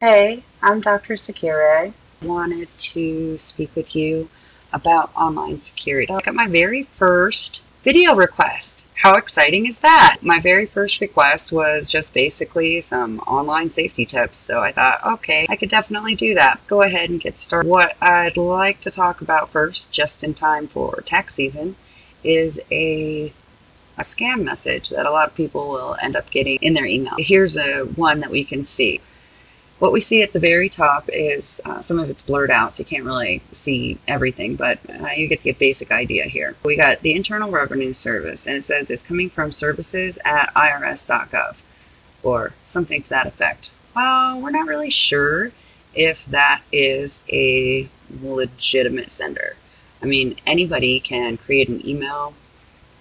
Hey, I'm Dr. SecuRae. Wanted to speak with you about online security. I got my very first video request. How exciting is that? My very first request was just basically some online safety tips. So I thought, okay, I could definitely do that. Go ahead and get started. What I'd like to talk about first, just in time for tax season, is a scam message that a lot of people will end up getting in their email. Here's one that we can see. What we see at the very top is some of it's blurred out, so you can't really see everything, but you get the basic idea here. We got the Internal Revenue Service, and it says it's coming from services@irs.gov, or something to that effect. Well, we're not really sure if that is a legitimate sender. I mean, anybody can create an email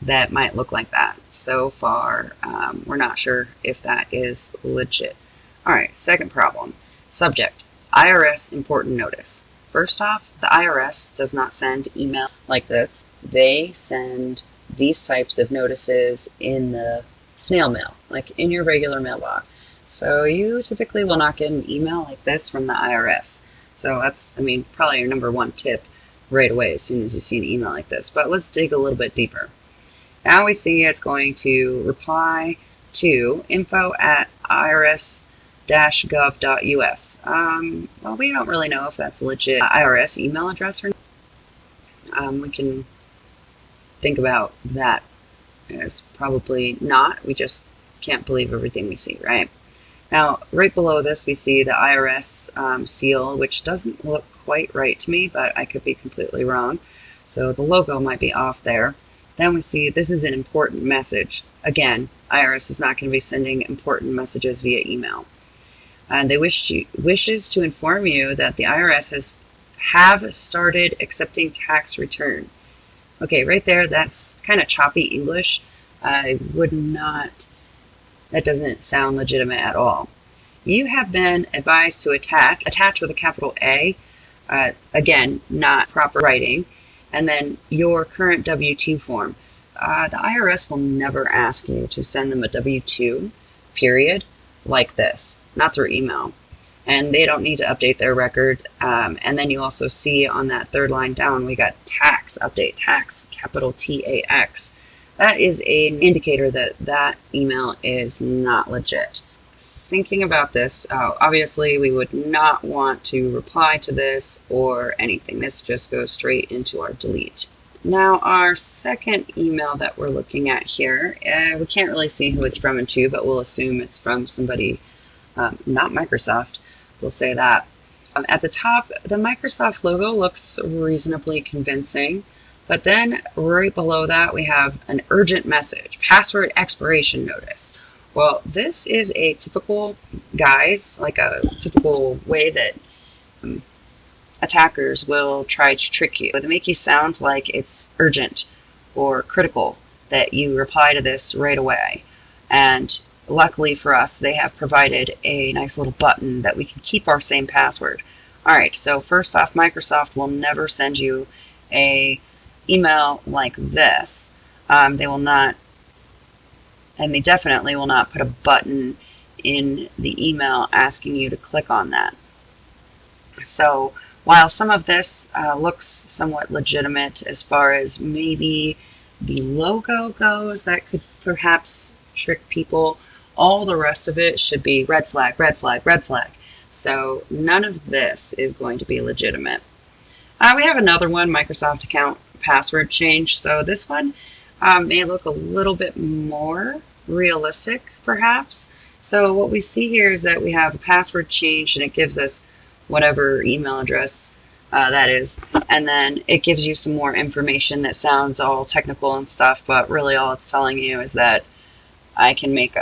that might look like that. So far, we're not sure if that is legit. All right, second problem. Subject, IRS important notice. First off, the IRS does not send email like this. They send these types of notices in the snail mail, like in your regular mailbox. So you typically will not get an email like this from the IRS. So that's, probably your number one tip right away as soon as you see an email like this. But let's dig a little bit deeper. Now we see it's going to reply to info@irs-gov.us. Well, we don't really know if that's a legit IRS email address or not. We can think about that as probably not. We just can't believe everything we see, right? Now, right below this, we see the IRS seal, which doesn't look quite right to me, but I could be completely wrong. So the logo might be off there. Then we see this is an important message. Again, IRS is not going to be sending important messages via email. And they wishes to inform you that the IRS have started accepting tax return. Okay, right there, that's kind of choppy English. I would not, that doesn't sound legitimate at all. You have been advised to attach with a capital A, again, not proper writing, and then your current W-2 form. The IRS will never ask you to send them a W-2, period, like this, not through email. And they don't need to update their records. And then you also see on that third line down, we got tax, update tax, capital T-A-X. That is an indicator that that email is not legit. Thinking about this, obviously we would not want to reply to this or anything. This just goes straight into our delete. Now our second email that we're looking at here, we can't really see who it's from and to, but we'll assume it's from somebody, not Microsoft. We'll say that. At the top, the Microsoft logo looks reasonably convincing, but then right below that we have an urgent message, password expiration notice. Well, this is a typical, guys, like a typical way that attackers will try to trick you. They make you sound like it's urgent or critical that you reply to this right away. And luckily for us, they have provided a nice little button that we can keep our same password. All right, so first off, Microsoft will never send you a email like this. They will not, and they definitely will not put a button in the email asking you to click on that. So while some of this looks somewhat legitimate as far as maybe the logo goes, that could perhaps trick people, all the rest of it should be red flag, red flag, red flag. So none of this is going to be legitimate. We have another one, Microsoft account password change. So this one may look a little bit more realistic, perhaps. So what we see here is that we have a password change, and it gives us whatever email address that is, and then it gives you some more information that sounds all technical and stuff, but really all it's telling you is that I could make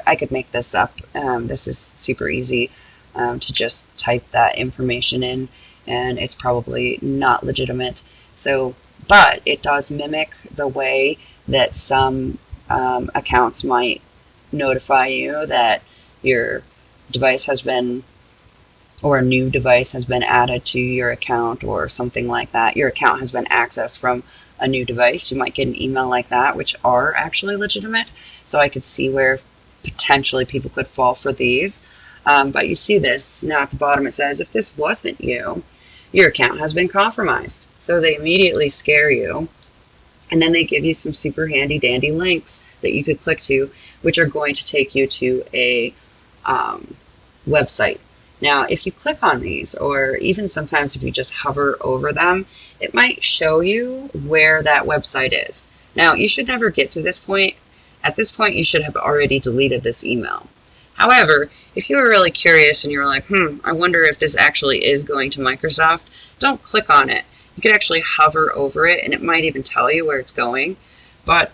this up. This is super easy to just type that information in, and it's probably not legitimate. So, but it does mimic the way that some accounts might notify you that your device has been, or a new device has been added to your account or something like that. Your account has been accessed from a new device. You might get an email like that, which are actually legitimate. So I could see where potentially people could fall for these. But you see this now at the bottom. It says, if this wasn't you, your account has been compromised. So they immediately scare you. And then they give you some super handy dandy links that you could click to, which are going to take you to a website. Now, if you click on these, or even sometimes if you just hover over them, it might show you where that website is. Now, you should never get to this point. At this point, you should have already deleted this email. However, if you were really curious and you were like, I wonder if this actually is going to Microsoft, don't click on it. You could actually hover over it, and it might even tell you where it's going. But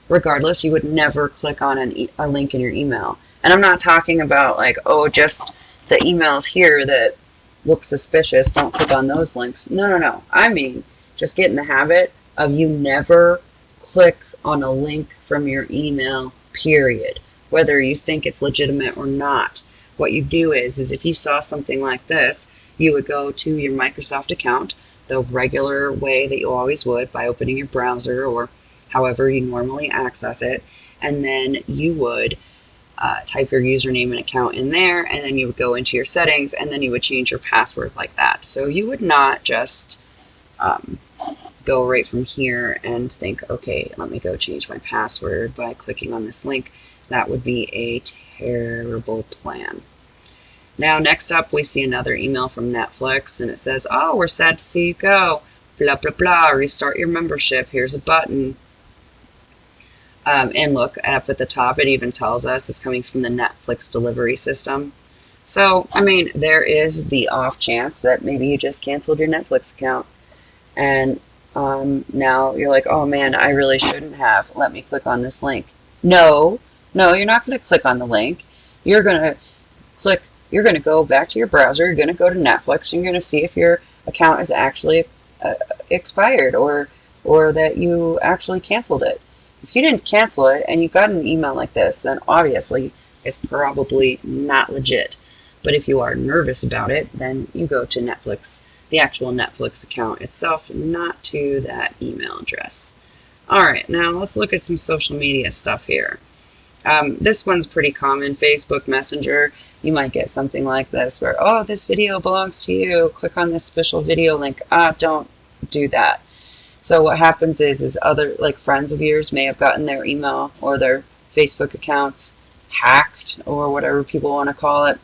regardless, you would never click on a link in your email. And I'm not talking about like, oh, just the emails here that look suspicious, don't click on those links. No. I mean, just get in the habit of you never click on a link from your email, period. Whether you think it's legitimate or not. What you do is if you saw something like this, you would go to your Microsoft account the regular way that you always would, by opening your browser or however you normally access it, and then you would type your username and account in there, and then you would go into your settings, and then you would change your password like that. So you would not just go right from here and think, okay, let me go change my password by clicking on this link. That would be a terrible plan. Now, next up, we see another email from Netflix, and it says, oh, we're sad to see you go. Blah, blah, blah. Restart your membership. Here's a button. And look, up at the top, it even tells us it's coming from the Netflix delivery system. So, I mean, there is the off chance that maybe you just canceled your Netflix account. And now you're like, oh, man, I really shouldn't have. Let me click on this link. No, you're not going to click on the link. You're going to go back to your browser, you're going to go to Netflix, and you're going to see if your account is actually expired or that you actually canceled it. If you didn't cancel it and you got an email like this, then obviously it's probably not legit. But if you are nervous about it, then you go to Netflix, the actual Netflix account itself, not to that email address. Alright, now let's look at some social media stuff here. This one's pretty common, Facebook Messenger. You might get something like this where, oh, this video belongs to you. Click on this special video link. Don't do that. So what happens is other friends of yours may have gotten their email or their Facebook accounts hacked or whatever people want to call it.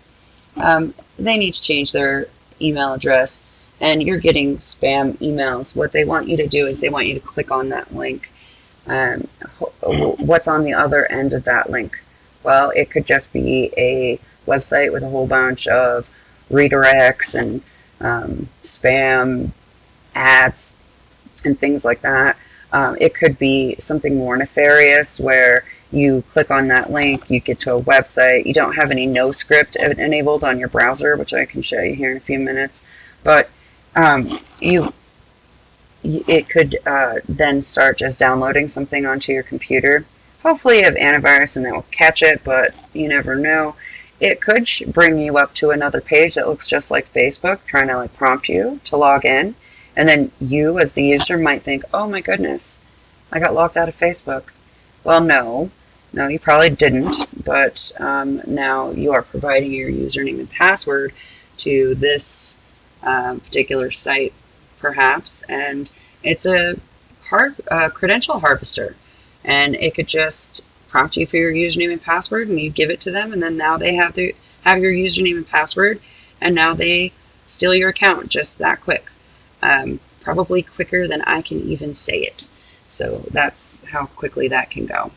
They need to change their email address, and you're getting spam emails. What they want you to do is they want you to click on that link. What's on the other end of that link? Well, it could just be a website with a whole bunch of redirects and spam ads and things like that. It could be something more nefarious where you click on that link, you get to a website, you don't have any no script enabled on your browser, which I can show you here in a few minutes, but it could then start just downloading something onto your computer. Hopefully you have antivirus and that will catch it, but you never know. It could bring you up to another page that looks just like Facebook, trying to prompt you to log in. And then you, as the user, might think, oh my goodness, I got locked out of Facebook. Well, no, you probably didn't, but now you are providing your username and password to this particular site, perhaps, and it's a credential harvester, and it could just prompt you for your username and password, and you give it to them, and then now they have your username and password, and now they steal your account just that quick. Probably quicker than I can even say it. So that's how quickly that can go.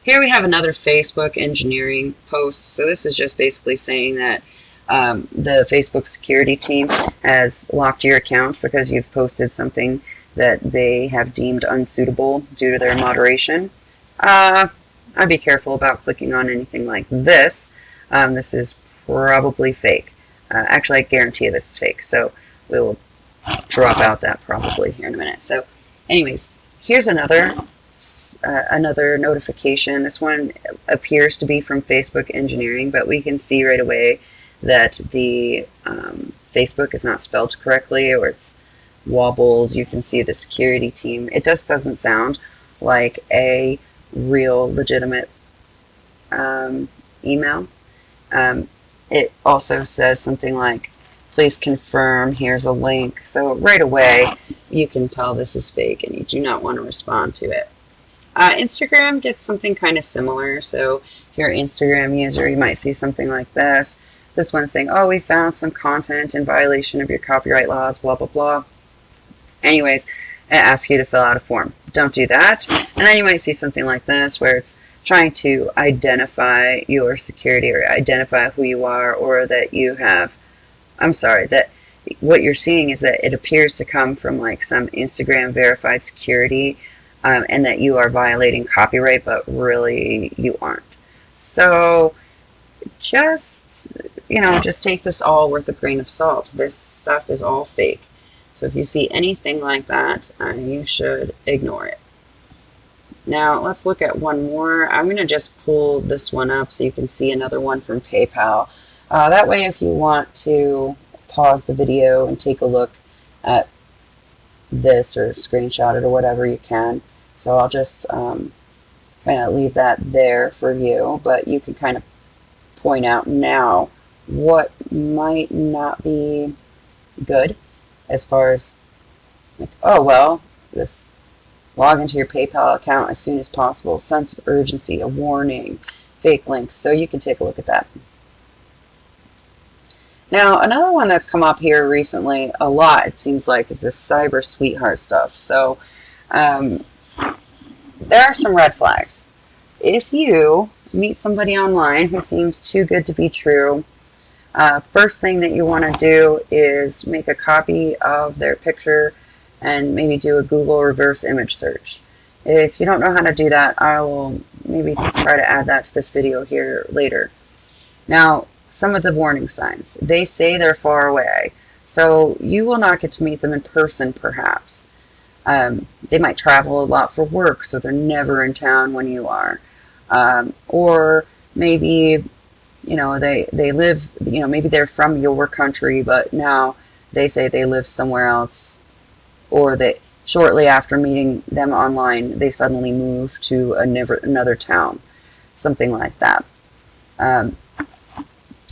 Here we have another Facebook engineering post. So this is just basically saying that the Facebook security team has locked your account because you've posted something that they have deemed unsuitable due to their moderation. I'd be careful about clicking on anything like this. This is probably fake. Actually, I guarantee you this is fake. So we will drop out that probably here in a minute. So anyways, here's another notification. This one appears to be from Facebook engineering, but we can see right away that the Facebook is not spelled correctly, or it's wobbled. You can see the security team. It just doesn't sound like a real legitimate email. It also says something like, please confirm, here's a link. So right away, you can tell this is fake and you do not want to respond to it. Instagram gets something kind of similar. So if you're an Instagram user, you might see something like this. This one's saying, oh, we found some content in violation of your copyright laws, blah, blah, blah. Anyways, it asks you to fill out a form. Don't do that. And then you might see something like this where it's trying to identify your security or identify who you are, or that you have, that what you're seeing is that it appears to come from like some Instagram verified security, and that you are violating copyright, but really you aren't. So just take this all with a grain of salt. This stuff is all fake. So if you see anything like that, you should ignore it. Now let's look at one more. I'm going to just pull this one up so you can see another one from PayPal. That way, if you want to pause the video and take a look at this or screenshot it or whatever, you can. So I'll just kind of leave that there for you, but you can kind of point out now what might not be good, as far as like, oh well, this log into your PayPal account as soon as possible, sense of urgency, a warning, fake links. So you can take a look at that. Now, another one that's come up here recently a lot, it seems like, is this cyber sweetheart stuff. So there are some red flags. If you meet somebody online who seems too good to be true, first thing that you want to do is make a copy of their picture and maybe do a Google reverse image search. If you don't know how to do that, I will maybe try to add that to this video here later. Now, some of the warning signs. They say they're far away, so you will not get to meet them in person, perhaps. They might travel a lot for work, so they're never in town when you are. Or maybe, they live, maybe they're from your country, but now they say they live somewhere else. Or that shortly after meeting them online, they suddenly move to another town. Something like that.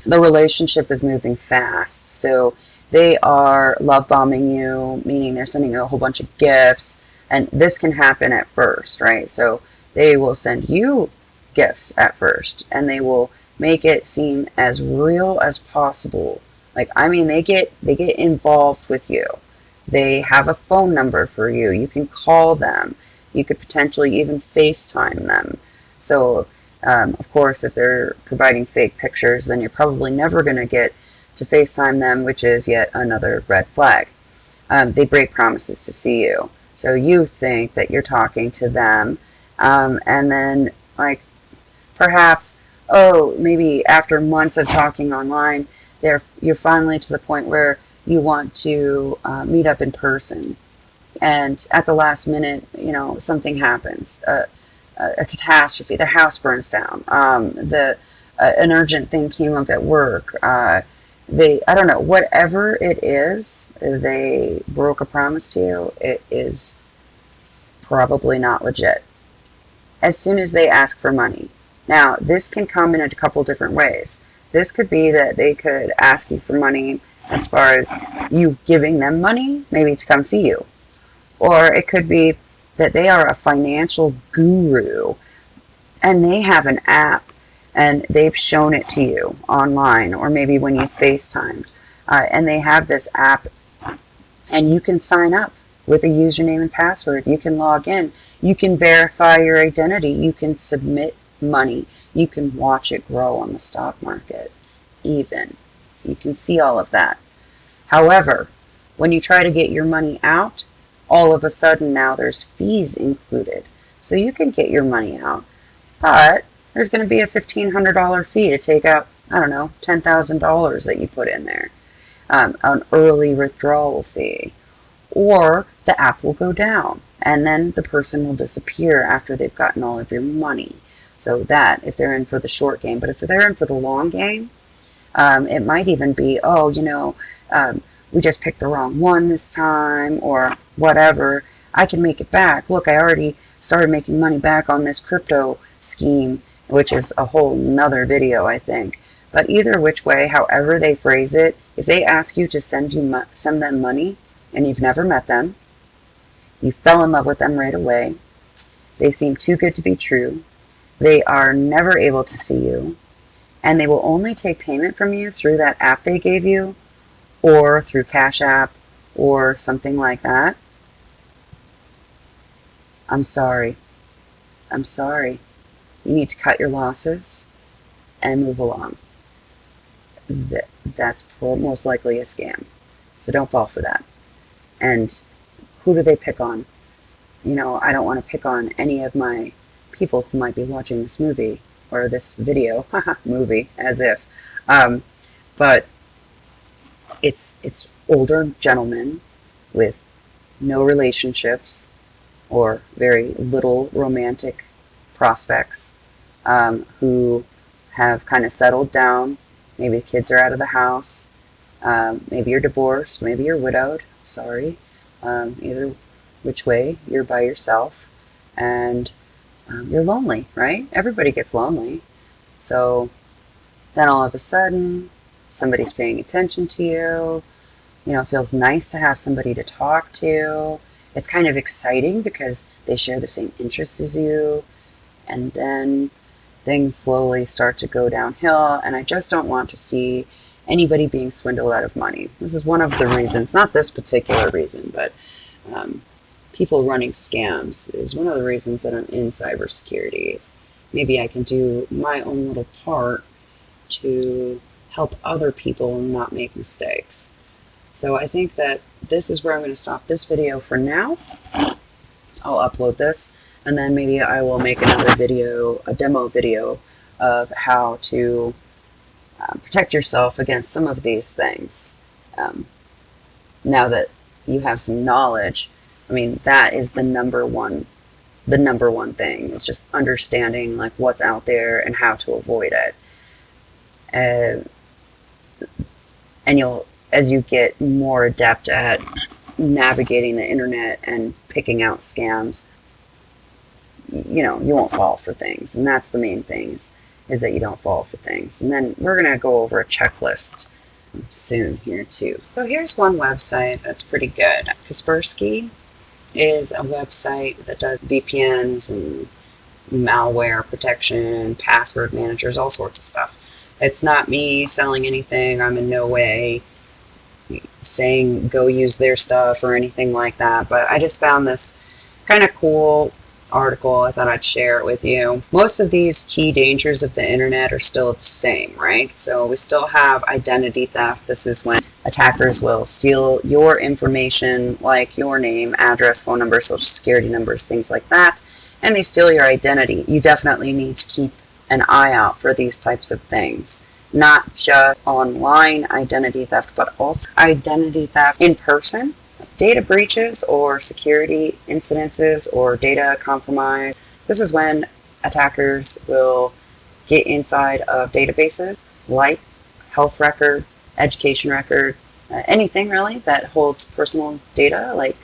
The relationship is moving fast, so they are love bombing you, meaning they're sending you a whole bunch of gifts, and this can happen at first, right? So they will send you gifts at first, and they will make it seem as real as possible. Like, I mean, they get involved with you. They have a phone number for you. You can call them. You could potentially even FaceTime them. So, of course, if they're providing fake pictures, then you're probably never going to get to FaceTime them, which is yet another red flag. They break promises to see you. So you think that you're talking to them, and then, like, perhaps, maybe after months of talking online, you're finally to the point where you want to meet up in person, and at the last minute, something happens, a catastrophe, their house burns down, an urgent thing came up at work, I don't know, whatever it is, they broke a promise to you, it is probably not legit. As soon as they ask for money. Now, this can come in a couple different ways. This could be that they could ask you for money as far as you giving them money, maybe to come see you. Or it could be that they are a financial guru and they have an app and they've shown it to you online, or maybe when you FaceTimed, and they have this app and you can sign up with a username and password. You can log in. You can verify your identity. You can submit money. You can watch it grow on the stock market even. You can see all of that. However, when you try to get your money out, all of a sudden now there's fees included. So you can get your money out, but there's going to be a $1,500 fee to take out, I don't know, $10,000 that you put in there, an early withdrawal fee. Or the app will go down, and then the person will disappear after they've gotten all of your money. So that, if they're in for the short game. But if they're in for the long game, it might even be, we just picked the wrong one this time, or whatever. I can make it back. Look, I already started making money back on this crypto scheme, which is a whole nother video, I think. But either which way, however they phrase it, if they ask you to send them money and you've never met them, you fell in love with them right away, they seem too good to be true, they are never able to see you, and they will only take payment from you through that app they gave you, or through Cash App, or something like that, I'm sorry. I'm sorry. You need to cut your losses and move along. That's most likely a scam. So don't fall for that. And who do they pick on? I don't want to pick on any of my people who might be watching this movie or this video, movie, as if. But it's older gentlemen with no relationships or very little romantic prospects, who have kind of settled down. Maybe the kids are out of the house. Maybe you're divorced. Maybe you're widowed. Sorry. Either which way, you're by yourself. And you're lonely, right? Everybody gets lonely. So then all of a sudden, somebody's paying attention to you. It feels nice to have somebody to talk to. It's kind of exciting because they share the same interests as you. And then things slowly start to go downhill, and I just don't want to see anybody being swindled out of money. This is one of the reasons, not this particular reason, but people running scams is one of the reasons that I'm in cybersecurity. Maybe I can do my own little part to help other people not make mistakes. So I think that this is where I'm going to stop this video for now. I'll upload this, and then maybe I will make another video, a demo video, of how to protect yourself against some of these things. Now that you have some knowledge, that is the number one thing, is just understanding what's out there and how to avoid it. And as you get more adept at navigating the internet and picking out scams, you won't fall for things. And that's the main thing, is that you don't fall for things. And then we're going to go over a checklist soon here too. So here's one website that's pretty good. Kaspersky is a website that does VPNs and malware protection, password managers, all sorts of stuff. It's not me selling anything. I'm in no way saying go use their stuff or anything like that, but I just found this kind of cool article. I thought I'd share it with you. Most of these key dangers of the internet are still the same, right? So we still have identity theft. This is when attackers will steal your information, like your name, address, phone number, social security numbers, things like that, and they steal your identity. You definitely need to keep an eye out for these types of things. Not just online identity theft, but also identity theft in person. Data breaches or security incidences or data compromise. This is when attackers will get inside of databases like health record, education record, anything really that holds personal data like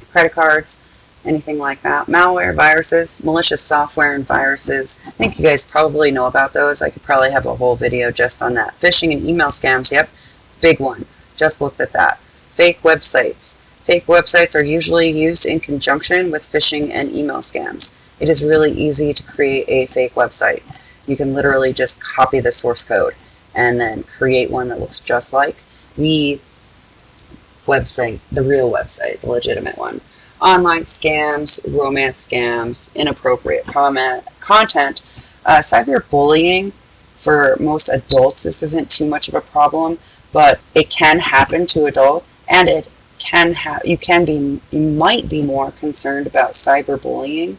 credit cards, anything like that. Malware, viruses, malicious software and viruses. I think you guys probably know about those. I could probably have a whole video just on that. Phishing and email scams, yep, big one. Just looked at that. Fake websites. Fake websites are usually used in conjunction with phishing and email scams. It is really easy to create a fake website. You can literally just copy the source code and then create one that looks just like the website, the real website, the legitimate one. Online scams, romance scams, inappropriate content, cyberbullying. For most adults, this isn't too much of a problem, but it can happen to adults, and it can you might be more concerned about cyberbullying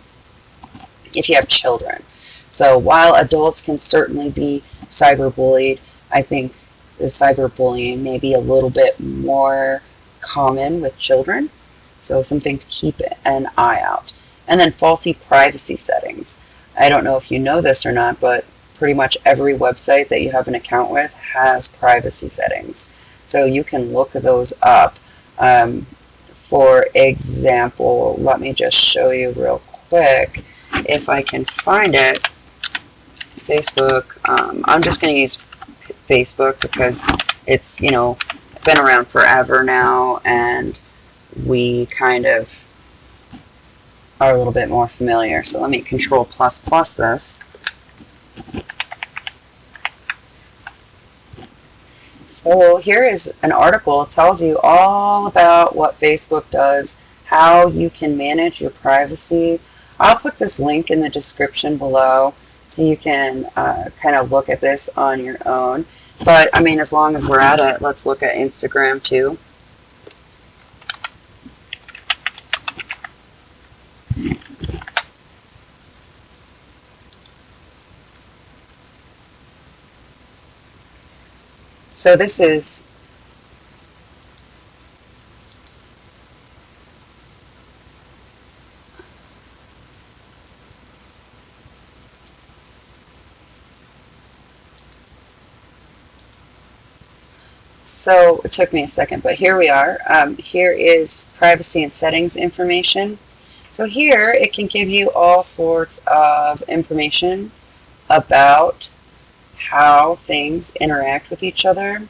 if you have children. So while adults can certainly be cyberbullied, I think the cyberbullying may be a little bit more common with children. So something to keep an eye out. And then faulty privacy settings. I don't know if you know this or not, but pretty much every website that you have an account with has privacy settings. So you can look those up. For example, let me just show you real quick if I can find it. Facebook. I'm just going to use Facebook because it's, you know, been around forever now, and we kind of are a little bit more familiar. So let me Control++ this. So here is an article. It tells you all about what Facebook does, how you can manage your privacy. I'll put this link in the description below so you can kind of look at this on your own. But I mean, as long as we're at it, let's look at Instagram too. So this is so it took me a second, but here we are. Here is privacy and settings information. So here it can give you all sorts of information about how things interact with each other.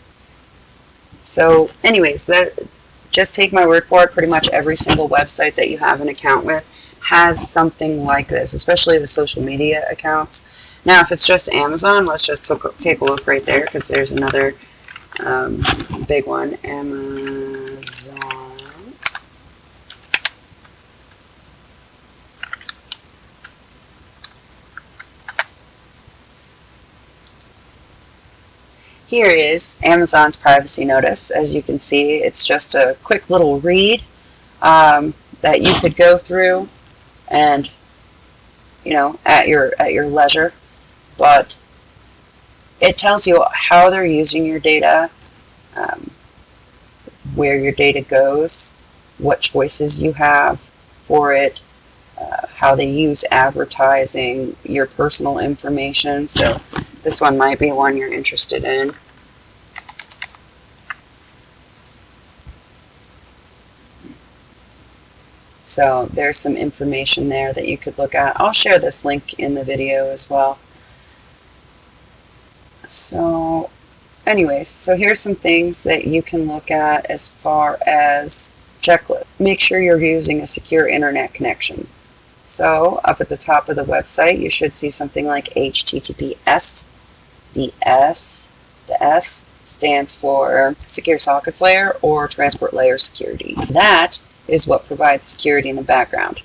So anyways, just take my word for it, pretty much every single website that you have an account with has something like this, especially the social media accounts. Now if it's just Amazon, let's just take a look right there, because there's another big one, Amazon. Here is Amazon's privacy notice. As you can see, it's just a quick little read that you could go through and, you know, at your leisure. But it tells you how they're using your data, where your data goes, what choices you have for it, how they use advertising, your personal information. So this one might be one you're interested in. So there's some information there that you could look at. I'll share this link in the video as well. So anyways, so here's some things that you can look at as far as checklist. Make sure you're using a secure internet connection. So up at the top of the website, you should see something like HTTPS. The F stands for Secure Sockets Layer or Transport Layer Security. That is what provides security in the background.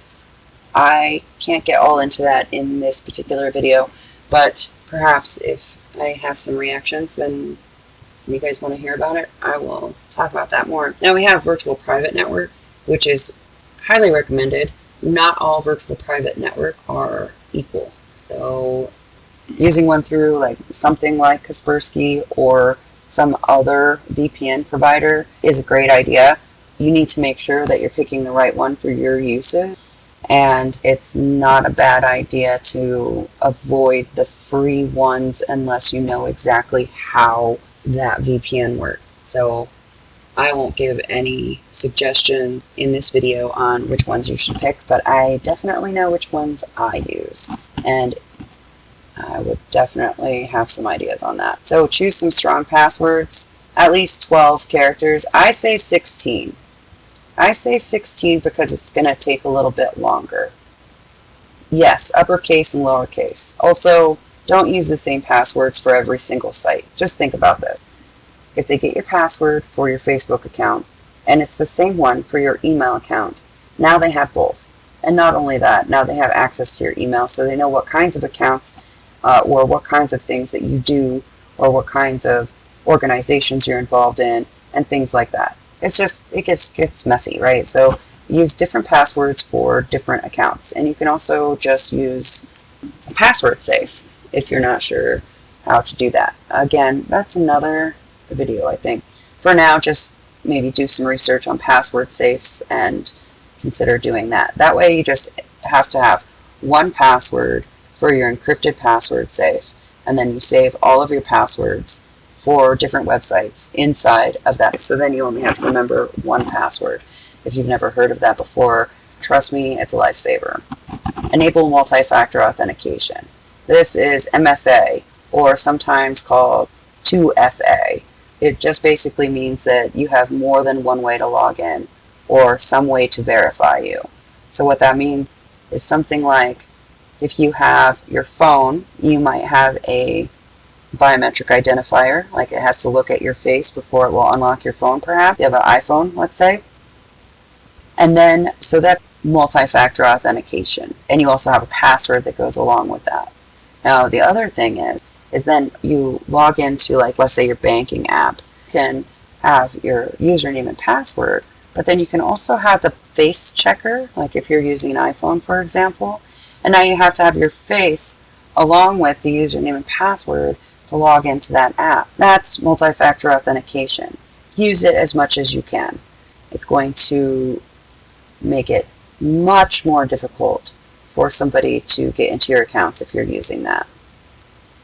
I can't get all into that in this particular video, but perhaps if I have some reactions, then you guys want to hear about it, I will talk about that more. Now we have Virtual Private Network, which is highly recommended. Not all virtual private network are equal. So using one through like something like Kaspersky or some other VPN provider is a great idea. You need to make sure that you're picking the right one for your usage, and it's not a bad idea to avoid the free ones unless you know exactly how that VPN works. So I won't give any suggestions in this video on which ones you should pick, but I definitely know which ones I use, and I would definitely have some ideas on that. So choose some strong passwords, at least 12 characters. I say 16. I say 16 because it's going to take a little bit longer. Yes, uppercase and lowercase. Also, don't use the same passwords for every single site. Just think about this. If they get your password for your Facebook account, and it's the same one for your email account, now they have both. And not only that, now they have access to your email, so they know what kinds of accounts or what kinds of things that you do, or what kinds of organizations you're involved in, and things like that. It gets messy, right? So use different passwords for different accounts, and you can also just use a password safe if you're not sure how to do that. Again, that's another video, I think. For now, just maybe do some research on password safes and consider doing that. That way you just have to have one password for your encrypted password safe, and then you save all of your passwords for different websites inside of that. So then you only have to remember one password. If you've never heard of that before, trust me, it's a lifesaver. Enable multi-factor authentication. This is MFA, or sometimes called 2FA. It just basically means that you have more than one way to log in, or some way to verify you. So what that means is something like, if you have your phone, you might have a biometric identifier, like it has to look at your face before it will unlock your phone, perhaps. You have an iPhone, let's say. And then, so that's multi-factor authentication. And you also have a password that goes along with that. Now, the other thing is then you log into, like, let's say your banking app. You can have your username and password, but then you can also have the face checker, like if you're using an iPhone, for example. And now you have to have your face along with the username and password to log into that app. That's multi-factor authentication. Use it as much as you can. It's going to make it much more difficult for somebody to get into your accounts if you're using that.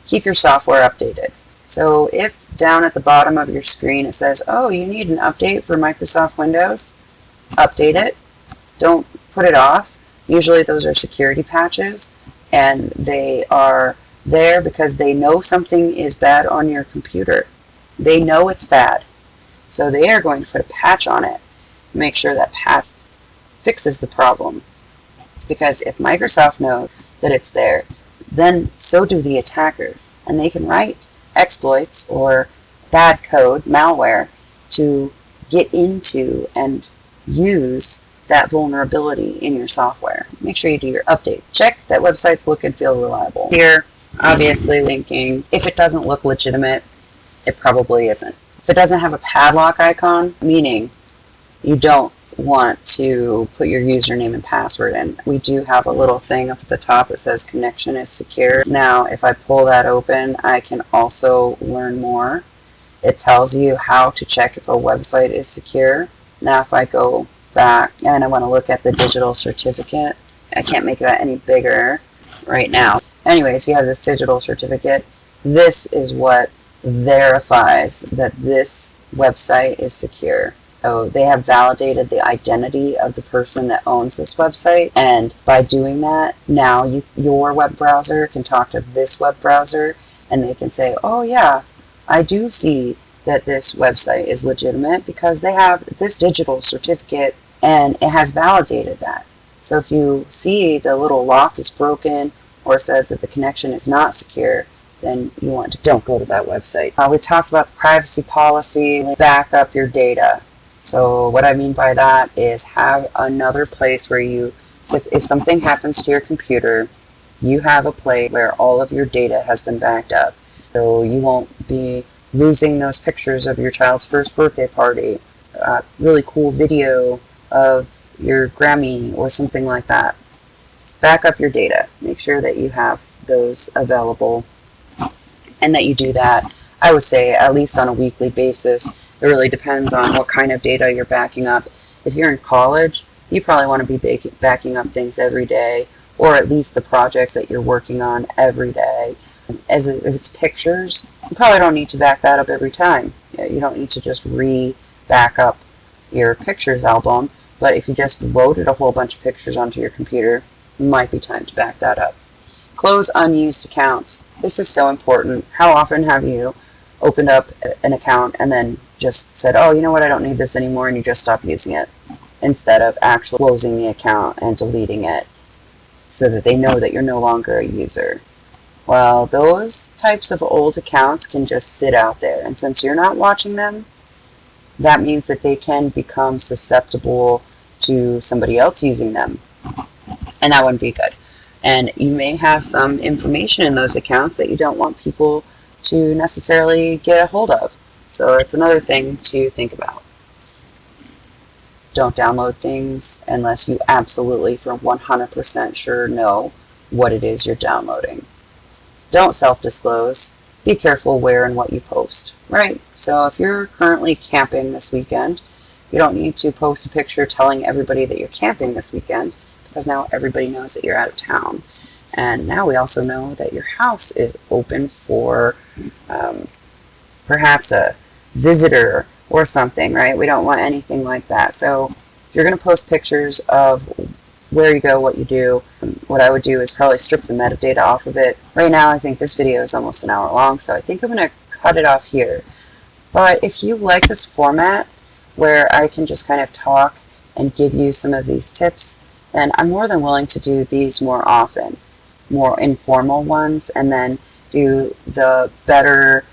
Keep your software updated. So if down at the bottom of your screen it says, oh, you need an update for Microsoft Windows, update it. Don't put it off. Usually those are security patches, and they are there because they know something is bad on your computer. They know it's bad. So they are going to put a patch on it. Make sure that patch fixes the problem. Because if Microsoft knows that it's there, then so do the attackers. And they can write exploits or bad code, malware, to get into and use that vulnerability in your software. Make sure you do your update. Check that websites look and feel reliable. Here, obviously linking. If it doesn't look legitimate, it probably isn't. If it doesn't have a padlock icon, meaning you don't want to put your username and password in. We do have a little thing up at the top that says connection is secure. Now, if I pull that open, I can also learn more. It tells you how to check if a website is secure. Now, if I go back and I want to look at the digital certificate, I can't make that any bigger right now. Anyways, you have this digital certificate. This is what verifies that this website is secure. So they have validated the identity of the person that owns this website, and by doing that, now your web browser can talk to this web browser, and they can say, oh yeah, I do see that this website is legitimate because they have this digital certificate and it has validated that. So if you see the little lock is broken or says that the connection is not secure, then you want to don't go to that website. We talked about the privacy policy, back up your data. So what I mean by that is have another place where if something happens to your computer, you have a place where all of your data has been backed up. So you won't be losing those pictures of your child's first birthday party, really cool video of your Grammy or something like that. Back up your data. Make sure that you have those available and that you do that, I would say, at least on a weekly basis. It really depends on what kind of data you're backing up. If you're in college, you probably want to be backing up things every day, or at least the projects that you're working on every day. If it's pictures, you probably don't need to back that up every time. You don't need to just back up your pictures album, but if you just loaded a whole bunch of pictures onto your computer, it might be time to back that up. Close unused accounts. This is so important. How often have you opened up an account and then just said, oh, you know what, I don't need this anymore, and you just stop using it, instead of actually closing the account and deleting it so that they know that you're no longer a user? Well, those types of old accounts can just sit out there, and since you're not watching them, that means that they can become susceptible to somebody else using them, and that wouldn't be good. And you may have some information in those accounts that you don't want people to necessarily get a hold of. So it's another thing to think about. Don't download things unless you absolutely for 100% sure know what it is you're downloading. Don't self-disclose. Be careful where and what you post, right? So if you're currently camping this weekend, you don't need to post a picture telling everybody that you're camping this weekend, because now everybody knows that you're out of town. And now we also know that your house is open for perhaps a visitor or something, right? We don't want anything like that. So if you're going to post pictures of where you go, what you do, what I would do is probably strip the metadata off of it. Right now, I think this video is almost an hour long, so I think I'm going to cut it off here. But if you like this format where I can just kind of talk and give you some of these tips, then I'm more than willing to do these more often, more informal ones, and then do the better,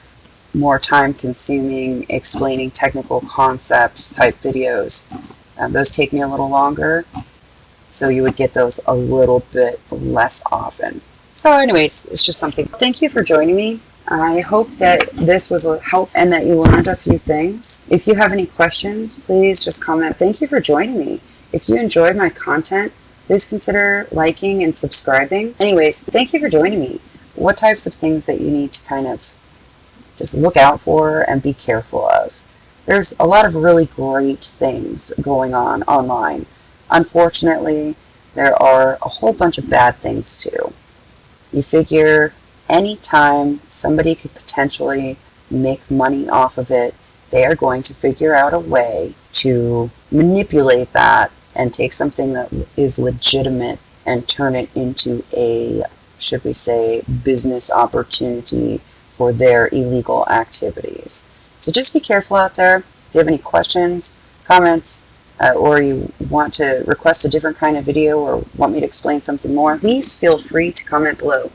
more time-consuming, explaining technical concepts type videos. Those take me a little longer, so you would get those a little bit less often. So anyways, it's just something. Thank you for joining me. I hope that this was a help and that you learned a few things. If you have any questions, please just comment. Thank you for joining me. If you enjoyed my content, please consider liking and subscribing. Anyways, thank you for joining me. What types of things that you need to kind of just look out for and be careful of? There's a lot of really great things going on online. Unfortunately, there are a whole bunch of bad things too. You figure anytime somebody could potentially make money off of it, they are going to figure out a way to manipulate that and take something that is legitimate and turn it into a, should we say, business opportunity for their illegal activities. So just be careful out there. If you have any questions, comments, or you want to request a different kind of video or want me to explain something more, please feel free to comment below.